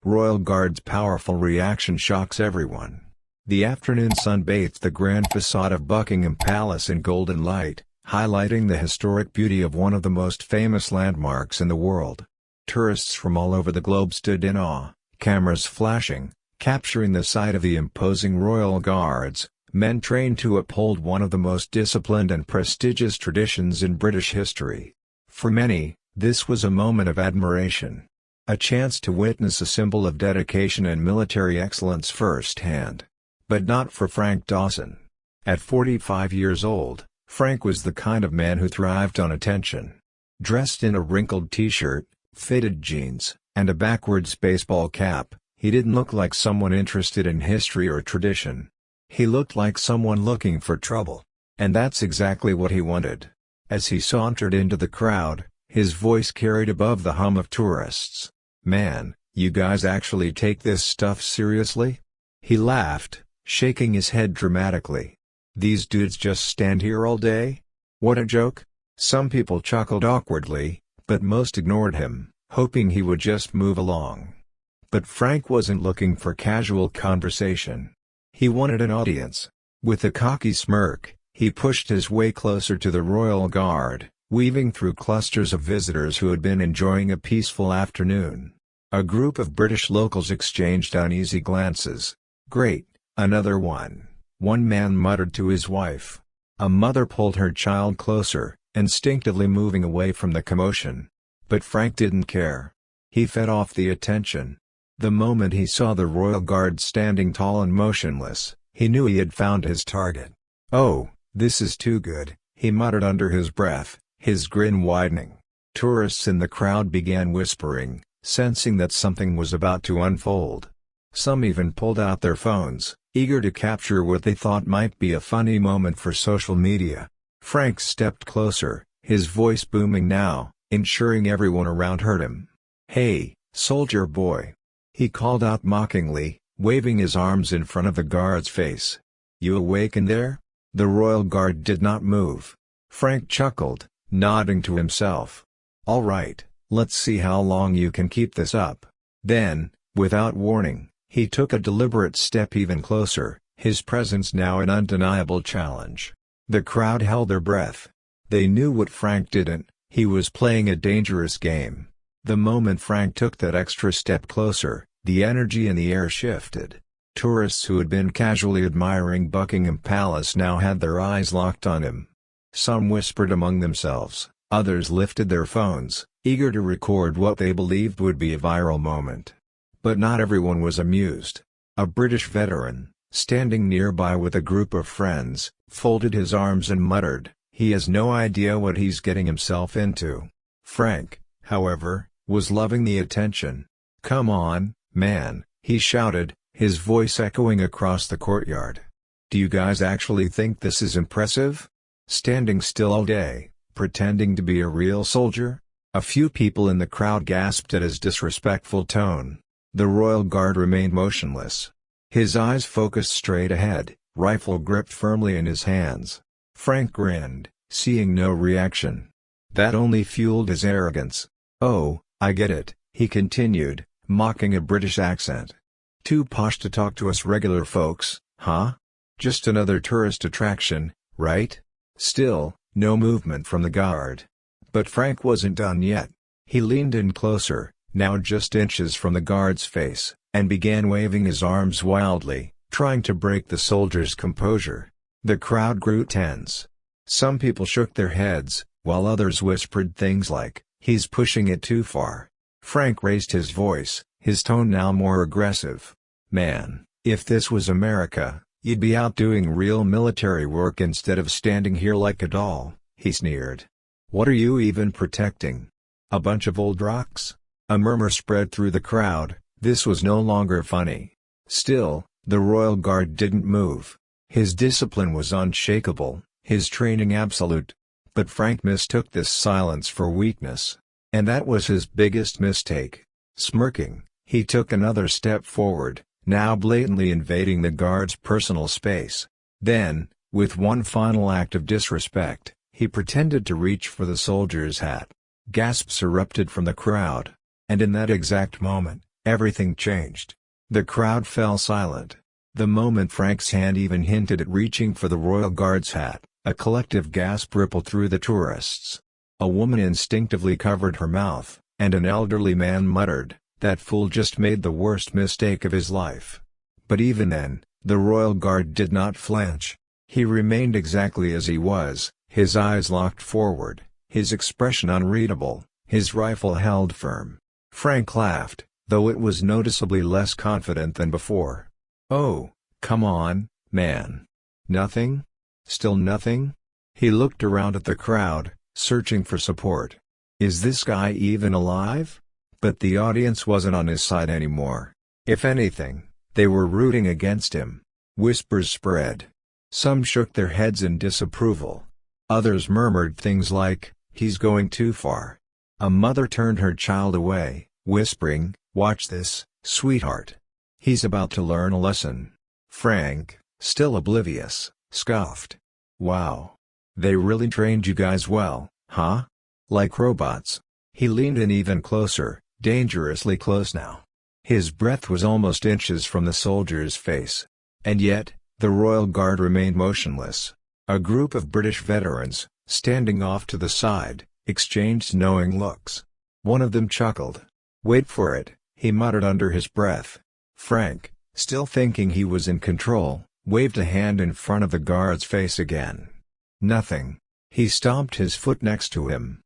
Royal Guard's powerful reaction shocks everyone. The afternoon sun bathed the grand facade of Buckingham Palace in golden light, highlighting the historic beauty of one of the most famous landmarks in the world. Tourists from all over the globe stood in awe, cameras flashing, capturing the sight of the imposing Royal Guards, men trained to uphold one of the most disciplined and prestigious traditions in British history. For many, this was a moment of admiration. A chance to witness a symbol of dedication and military excellence firsthand. But not for Frank Dawson. At 45 years old, Frank was the kind of man who thrived on attention. Dressed in a wrinkled t-shirt, fitted jeans, and a backwards baseball cap, he didn't look like someone interested in history or tradition. He looked like someone looking for trouble. And that's exactly what he wanted. As he sauntered into the crowd, his voice carried above the hum of tourists. "Man, you guys actually take this stuff seriously?" He laughed, shaking his head dramatically. "These dudes just stand here all day? What a joke." Some people chuckled awkwardly, but most ignored him, hoping he would just move along. But Frank wasn't looking for casual conversation. He wanted an audience. With a cocky smirk, he pushed his way closer to the Royal Guard, weaving through clusters of visitors who had been enjoying a peaceful afternoon. A group of British locals exchanged uneasy glances. "Great, another one," one man muttered to his wife. A mother pulled her child closer, instinctively moving away from the commotion. But Frank didn't care. He fed off the attention. The moment he saw the Royal Guard standing tall and motionless, he knew he had found his target. "Oh, this is too good," he muttered under his breath, his grin widening. Tourists in the crowd began whispering, sensing that something was about to unfold. Some even pulled out their phones, eager to capture what they thought might be a funny moment for social media. Frank stepped closer, his voice booming now, ensuring everyone around heard him. "Hey, soldier boy!" he called out mockingly, waving his arms in front of the guard's face. "You awake in there?" The Royal Guard did not move. Frank chuckled, nodding to himself. "All right, let's see how long you can keep this up." Then, without warning, he took a deliberate step even closer, his presence now an undeniable challenge. The crowd held their breath. They knew what Frank didn't, he was playing a dangerous game. The moment Frank took that extra step closer, the energy in the air shifted. Tourists who had been casually admiring Buckingham Palace now had their eyes locked on him. Some whispered among themselves, others lifted their phones, eager to record what they believed would be a viral moment. But not everyone was amused. A British veteran, standing nearby with a group of friends, folded his arms and muttered, "He has no idea what he's getting himself into." Frank, however, was loving the attention. "Come on, man," he shouted, his voice echoing across the courtyard. "Do you guys actually think this is impressive? Standing still all day, pretending to be a real soldier?" A few people in the crowd gasped at his disrespectful tone. The Royal Guard remained motionless. His eyes focused straight ahead, rifle gripped firmly in his hands. Frank grinned, seeing no reaction. That only fueled his arrogance. "Oh, I get it," he continued, mocking a British accent. "Too posh to talk to us regular folks, huh? Just another tourist attraction, right?" Still, no movement from the guard. But Frank wasn't done yet. He leaned in closer, now just inches from the guard's face, and began waving his arms wildly, trying to break the soldier's composure. The crowd grew tense. Some people shook their heads, while others whispered things like, "He's pushing it too far." Frank raised his voice, his tone now more aggressive. "Man, if this was America, you'd be out doing real military work instead of standing here like a doll," he sneered. "What are you even protecting? A bunch of old rocks?" A murmur spread through the crowd. This was no longer funny. Still, the Royal Guard didn't move. His discipline was unshakable, his training absolute. But Frank mistook this silence for weakness. And that was his biggest mistake. Smirking, he took another step forward, now blatantly invading the guard's personal space. Then, with one final act of disrespect, he pretended to reach for the soldier's hat. Gasps erupted from the crowd. And in that exact moment, Everything changed. The crowd fell silent. The moment Frank's hand even hinted at reaching for the royal guard's hat, a collective gasp rippled through the tourists. A woman instinctively covered her mouth, and an elderly man muttered, "That fool just made the worst mistake of his life." But even then, the royal guard did not flinch. He remained exactly as he was, his eyes locked forward, his expression unreadable, his rifle held firm. Frank laughed, though it was noticeably less confident than before. "Oh, come on, man. Nothing? Still nothing?" He looked around at the crowd, searching for support. Is this guy even alive? But the audience wasn't on his side anymore. If anything, they were rooting against him. Whispers spread. Some shook their heads in disapproval. Others murmured things like, "He's going too far." A mother turned her child away, whispering, "Watch this, sweetheart. He's about to learn a lesson." Frank, still oblivious, scoffed. "Wow. They really trained you guys well, huh? Like robots." He leaned in even closer, dangerously close now. His breath was almost inches from the soldier's face. And yet, the royal guard remained motionless. A group of British veterans, standing off to the side, exchanged knowing looks. One of them chuckled. "Wait for it," he muttered under his breath. Frank, still thinking he was in control, waved a hand in front of the guard's face again. Nothing. He stomped his foot next to him.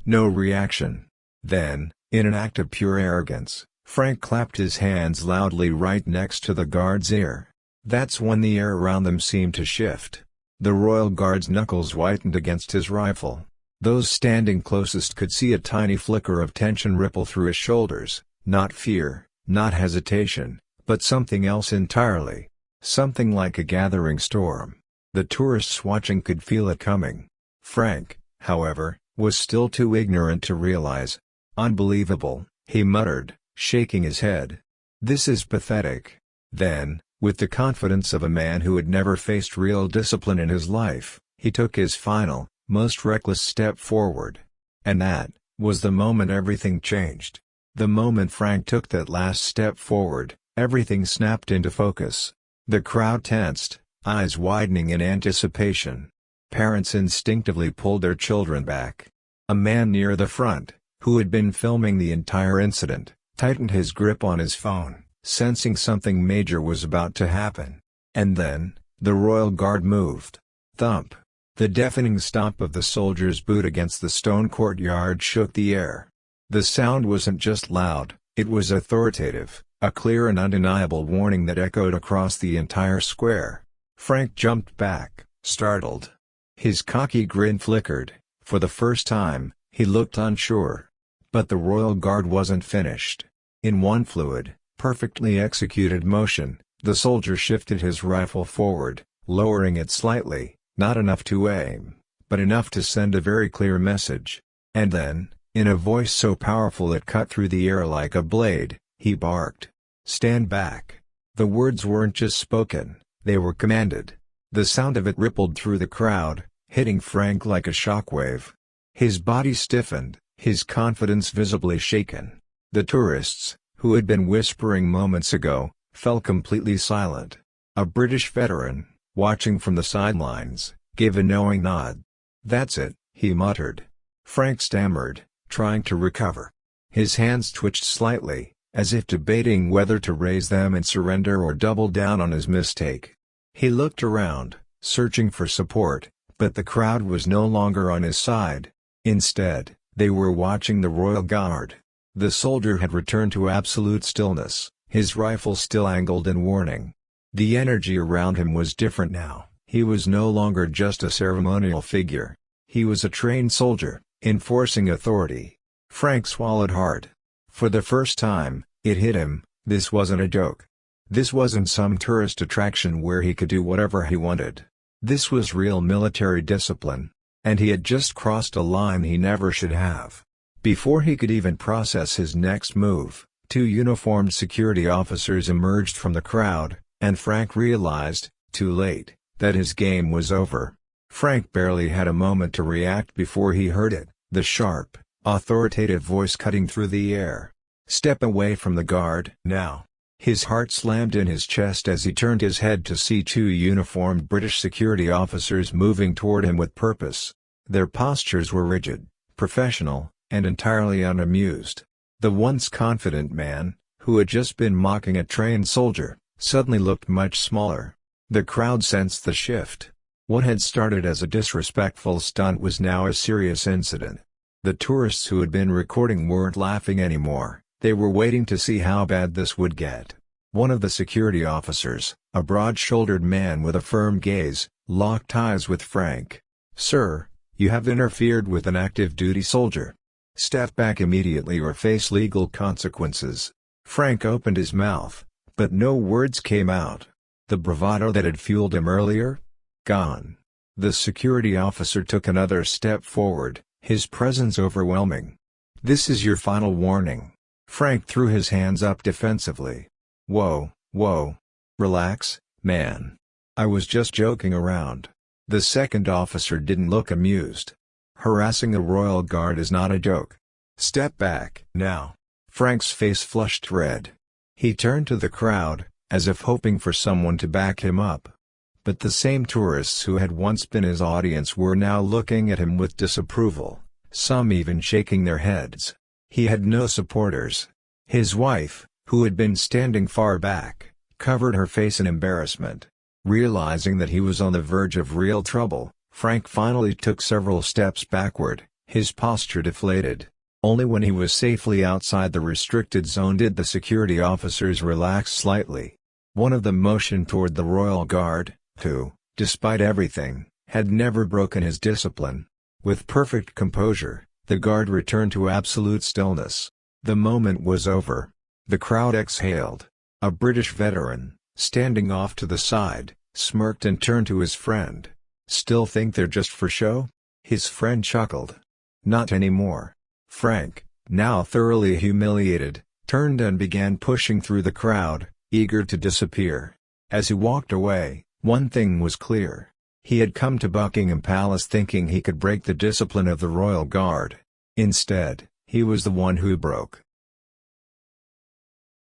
No reaction. Then, in an act of pure arrogance, Frank clapped his hands loudly right next to the guard's ear. That's when the air around them seemed to shift. The royal guard's knuckles whitened against his rifle. Those standing closest could see a tiny flicker of tension ripple through his shoulders, not fear, not hesitation, but something else entirely. Something like a gathering storm. The tourists watching could feel it coming. Frank, however, was still too ignorant to realize. "Unbelievable," he muttered, shaking his head. "This is pathetic." Then, with the confidence of a man who had never faced real discipline in his life, he took his final, most reckless step forward. And that was the moment everything changed. The moment Frank took that last step forward, everything snapped into focus. The crowd tensed, eyes widening in anticipation. Parents instinctively pulled their children back. A man near the front, who had been filming the entire incident, tightened his grip on his phone, sensing something major was about to happen. And then, the royal guard moved. Thump. The deafening stomp of the soldier's boot against the stone courtyard shook the air. The sound wasn't just loud, it was authoritative, a clear and undeniable warning that echoed across the entire square. Frank jumped back, startled. His cocky grin flickered. For the first time, he looked unsure. But the royal guard wasn't finished. In one fluid, perfectly executed motion, the soldier shifted his rifle forward, lowering it slightly, not enough to aim, but enough to send a very clear message. And then, in a voice so powerful it cut through the air like a blade, he barked. "Stand back." The words weren't just spoken, they were commanded. The sound of it rippled through the crowd, hitting Frank like a shockwave. His body stiffened, his confidence visibly shaken. The tourists, who had been whispering moments ago, fell completely silent. A British veteran, watching from the sidelines, gave a knowing nod. "That's it," he muttered. Frank stammered, trying to recover. His hands twitched slightly, as if debating whether to raise them and surrender or double down on his mistake. He looked around, searching for support, but the crowd was no longer on his side. Instead, they were watching the royal guard. The soldier had returned to absolute stillness, his rifle still angled in warning. The energy around him was different now. He was no longer just a ceremonial figure. He was a trained soldier, enforcing authority. Frank swallowed hard. For the first time, it hit him, this wasn't a joke. This wasn't some tourist attraction where he could do whatever he wanted. This was real military discipline. And he had just crossed a line he never should have. Before he could even process his next move, two uniformed security officers emerged from the crowd, and Frank realized, too late, that his game was over. Frank barely had a moment to react before he heard it, the sharp, authoritative voice cutting through the air. Step away from the guard now." His heart slammed in his chest as he turned his head to see two uniformed British security officers moving toward him with purpose. Their postures were rigid, professional, and entirely unamused. The once confident man, who had just been mocking a trained soldier, suddenly looked much smaller. The crowd sensed the shift. What had started as a disrespectful stunt was now a serious incident. The tourists who had been recording weren't laughing anymore, they were waiting to see how bad this would get. One of the security officers, a broad-shouldered man with a firm gaze, locked eyes with Frank. "Sir, you have interfered with an active-duty soldier. Step back immediately or face legal consequences." Frank opened his mouth, but no words came out. The bravado that had fueled him earlier? Gone. The security officer took another step forward, his presence overwhelming. "This is your final warning." Frank threw his hands up defensively. Whoa. Relax, man. I was just joking around." The second officer didn't look amused. "Harassing a royal guard is not a joke. Step back now." Frank's face flushed red. He turned to the crowd, as if hoping for someone to back him up. But the same tourists who had once been his audience were now looking at him with disapproval, some even shaking their heads. He had no supporters. His wife, who had been standing far back, covered her face in embarrassment. Realizing that he was on the verge of real trouble, Frank finally took several steps backward, his posture deflated. Only when he was safely outside the restricted zone did the security officers relax slightly. One of them motioned toward the royal guard, who, despite everything, had never broken his discipline. With perfect composure, the guard returned to absolute stillness. The moment was over. The crowd exhaled. A British veteran, standing off to the side, smirked and turned to his friend. "Still think they're just for show?" His friend chuckled. "Not anymore." Frank, now thoroughly humiliated, turned and began pushing through the crowd, eager to disappear. As he walked away, one thing was clear. He had come to Buckingham Palace thinking he could break the discipline of the royal guard. Instead, he was the one who broke.